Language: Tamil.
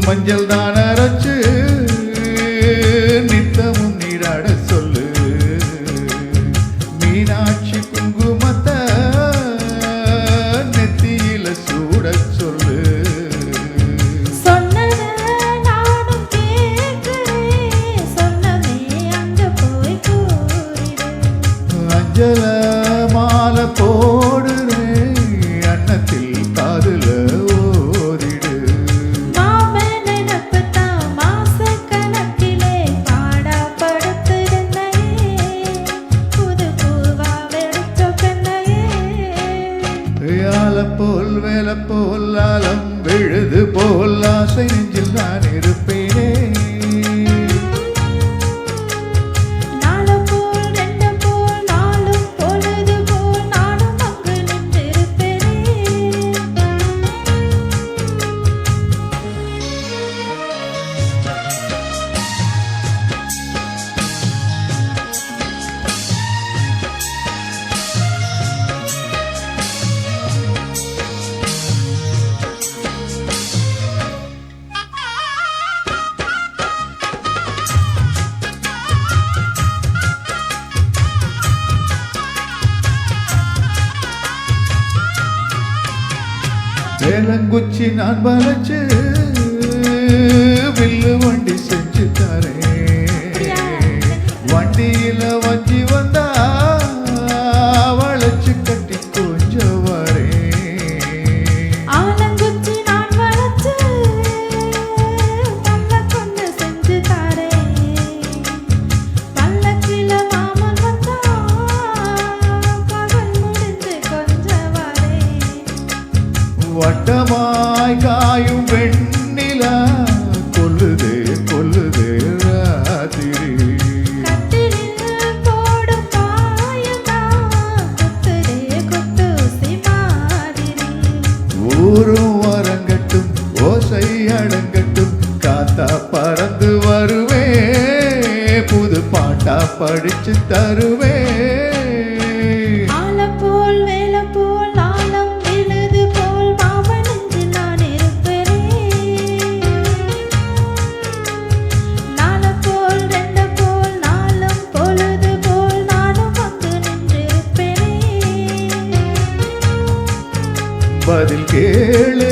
மஞ்சள் தான் அரைச்சு நித்தமும் நீராட சொல்லு. மீனாட்சி குங்குமத்தை நெத்தியில சூட சொல்லு. அஞ்சல மாலை போடுறேன் அன்னத்தில் காதுல ஓதிடு. போல் வேலை போல் ஆலம் விழுது போல் ஆசை நெஞ்சில் நான் இருப்பேனே. வேலங்குச்சி நான் வளைச்சு வில்லு வண்டி செஞ்சு தரேன். வண்டியில வஞ்சி வந்தா வளைச்சு கட்டி கொஞ்சம் வரேன். ஆலங்குச்சி நான் வளைச்சு பல்ல கொண்டு செஞ்சு தரேன். பல்லக்கில மாமன் வந்தா பகல் முடிஞ்சு கொஞ்சம் வரேன். வட்டமாய் காயும் வெண்ணிலா கொல்லுதே கொல்லுதே ராத்திரி. கட்டிலில் போடும் பாயந்தான் குத்துதே குத்தூசி மாதிரி. ஊரும் வரங்கட்டும் ஓசை அடங்கட்டும் காத்தா பறந்து வருவே புது பாட்டா படிச்சு தருவே. பதில் கேளு